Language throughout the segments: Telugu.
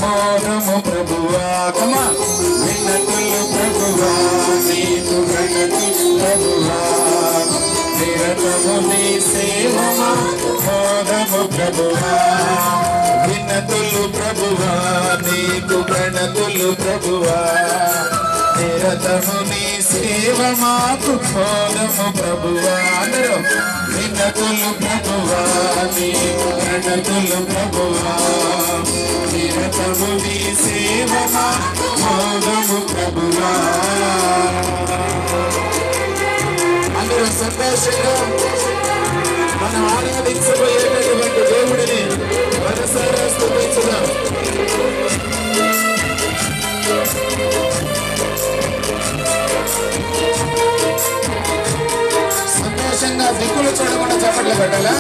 మోదము ప్రభువా కమా విన్నతులు ప్రభువా నీకు ఘనతులు ప్రభువా నిరతము నీ సేవ మోదము ప్రభువా విన్నతులు ప్రభువా నీకు ఘనతులు ప్రభువా నిరతము నీ సేవ మాకు మోదము ప్రభువా అందరూ విన్నతులు ప్రభువా నీకు ఘనతులు ప్రభువా నిరతము నీ సేవ మాకు మోదము ప్రభువా అందరూ సంతోషంగా మనం ఆరాధించబోయేటటువంటి దేవుడిని మనసారా స్తుతించుదాం. సంతోషంగా దిక్కులు చూడకుండా చప్పట్లు పెట్టాలా?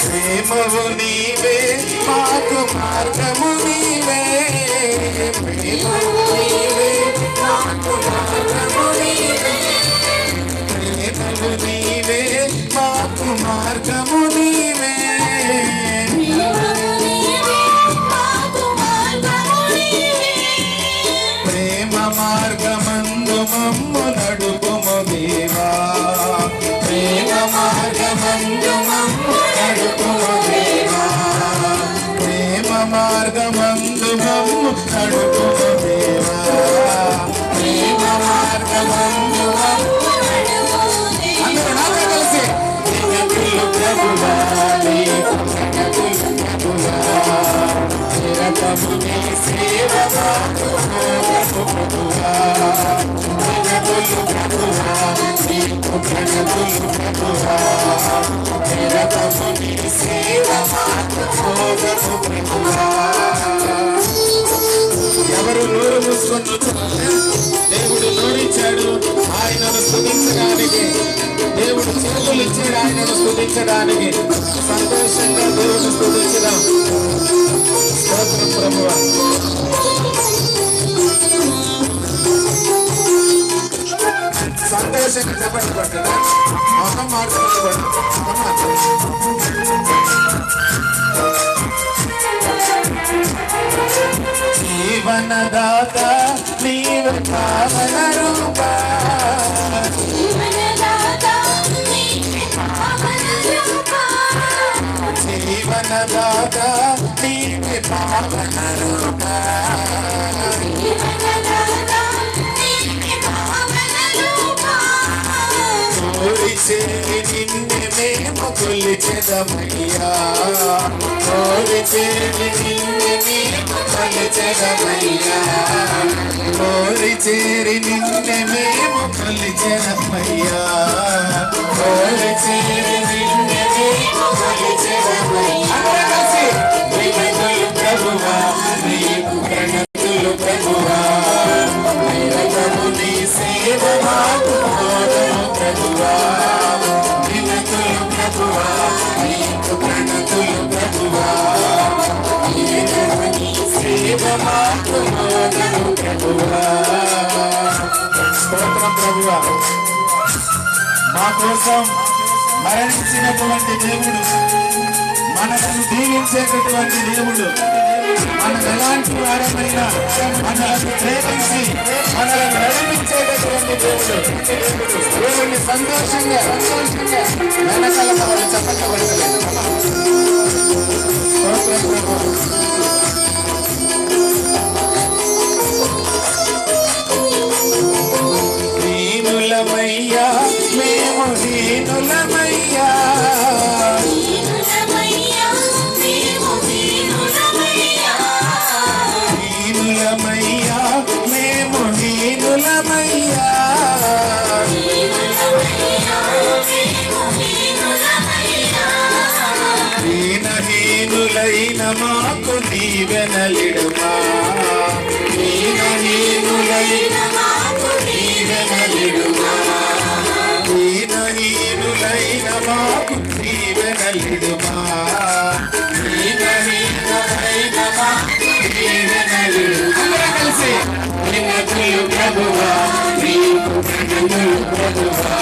ప్రేమవు నీవే మాకు మార్గము నీవే ప్రేమవు నీవే మాకు మార్గము నీవే ప్రేమవు నీవే మాకు మార్గము నీవే ప్రేమ మార్గమందు మమ్ము నడుపుము దేవా ప్రేమ మార్గమందు మమ్ము నడుపుము దేవా ప్రేమ మార్గమందు మమ్ము నడుపుము దేవా ప్రేమ మార్గమందు మమ్ము నడుపుము దేవా అందరూ నాతో కలిసి నిన్నతులు ప్రభువా నీకు ఘనతులు ప్రభువా నిరతము నీ సేవ మాకు మోదము ప్రభువా నిన్నతులు ప్రభువా నీకు ఘనతులు ప్రభువా నిరతము నీ సేవ మాకు మోదము ప్రభువా. ఎవరు నోరు మూసుకొని దేవుడు నోరిచ్చాడు ఆయనను స్తుతించడానికి, దేవుడు చేతులు ఇచ్చాడు ఆయనను స్తుతించడానికి. సంతోషంగా దేవుడు స్తుతించడం. స్తోత్రం ప్రభువా. సంతోషంగా చెప్పండి పట్టదా మొహం మార్చుకోండి. జీవనదాత నీవు పావన రూపా జీవనదాత నీవు పావన రూపా కోరిచేరి నిన్నే మేము కొలిచెదమయ్యా కోరిచేరి నిన్నే మేము కొలిచెదమయ్యా కోరిచేరి నిన్నే మేము కొలిచెదమయ్యా కోరిచేరి నిన్నే మేము కొలిచెదమయ్యా విన్నతులు ప్రభువా నీకు ఘనతులు ప్రభువా నిరతము నీ సేవ మాకు మోదము ప్రభువా విన్నతులు ప్రభువా నీకు ఘనతులు ప్రభువా నిరతము నీ సేవ మాకు మోదము ప్రభువా. స్తోత్రం ప్రభువా. మా కోసం మరణించినటువంటి దేవుడు, మనల్ని దీవించేటటువంటి దేవుడు, మనకు ఎలాంటి వారమైనా మనల్ని ప్రేమించి మనల్ని నడిపించేటటువంటి దేవుడు. దేవుడిని సంతోషంగా వెనకాల వాళ్ళు చెప్పబడలేదు. దీనులమయ్యా మేము దీనులమయ్యా దీనులమయ్యా మేము దీనులమయ్యా దీనహీనులైన మాకు నీవెనలిడుమా దీనహీనులైన మాకు నీవెనలిడుమా దీనహీనులైన మాకు నీవెనలిడుమా దీనహీనులైన మాకు నీవెనలిడుమా. అందరూ కలిసి విన్నతులు ప్రభువా నీకు ప్రభువా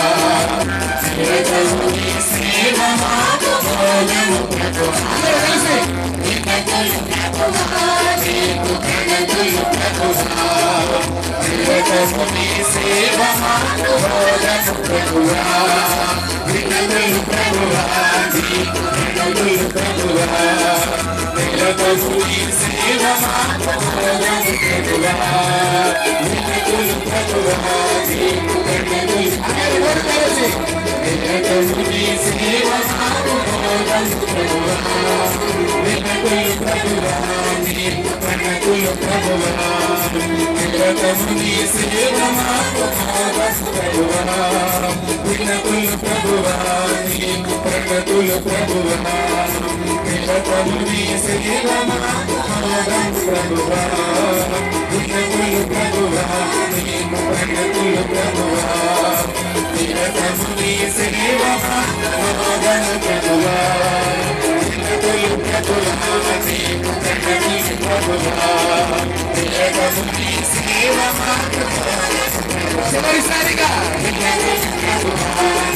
నిరతము నీ సేవ మాకు మోదము ప్రభువా నిరతము ప్రభువా నీకు ఘనతలు ప్రభువా నిరతము నీ సేవ మాకు మోదము ప్రభువా నిరతము ప్రభువా నీకు ఘనతలు ప్రభువా నిరతము నీ సేవ మాకు మోదము ప్రభువా నిరతము ప్రభువా నీకు ఘనతలు నిరతము నీ సేవ మాకు మోదము ప్రభువా నిరతము ప్రభువా నీకు ఘనతలు ప్రభువా నిరతము నీ సేవ మాకు మోదము ప్రభువా నిరతము ప్రభువా నీకు ఘనతలు ప్రభువా నిరతము నీ సేవ మాకు మోదము ప్రభువా నిరతము ప్రభువా నీకు ఘనతలు ప్రభువా నిరతము నీ సేవ మాకు మోదము ప్రభువా నిరతము ప్రభువా నీకు ఘనతలు ప్రభువా నిరతము నీ సేవ మాకు చివరిసారిగా నిరతము ప్రభువా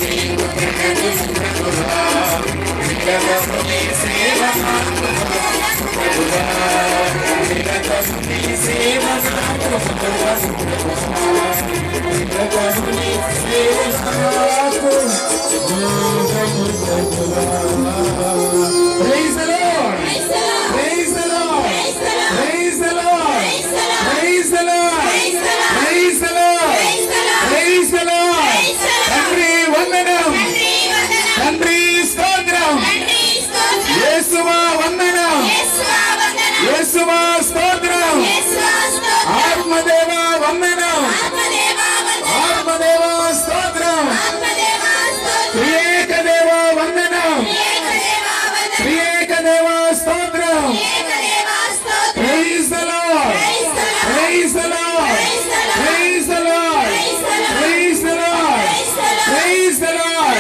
నీకు ఘనతలు ప్రభువా నిరతము నీ సేవ మాకు ప్రభువా నిరతము నీ సేవ మాకు ప్రభువా నిరతము నీ సేవ మాకు Praise the Lord! Praise the Lord! Praise the Lord! Praise the Lord! Praise the Lord! Praise the Lord! తండ్రి వందనం తండ్రి స్తోత్రం యేసువా వందనం యేసువా స్తోత్రం ఆత్మదేవా వందనం ఆత్మదేవా స్తోత్రం త్రియేక దేవా వందనం త్రియేక దేవా స్తోత్రం Praise the Lord! Praise the Lord! Praise the Lord! Praise the Lord! Praise the Lord!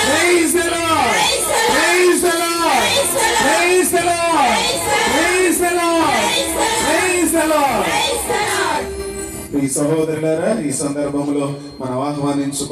Praise the Lord! Praise the Lord! Praise the Lord! Praise the Lord! Praise the Lord! ఈ సహోదరులారా ఈ సందర్భంలో మనం ఆహ్వానించుకున్న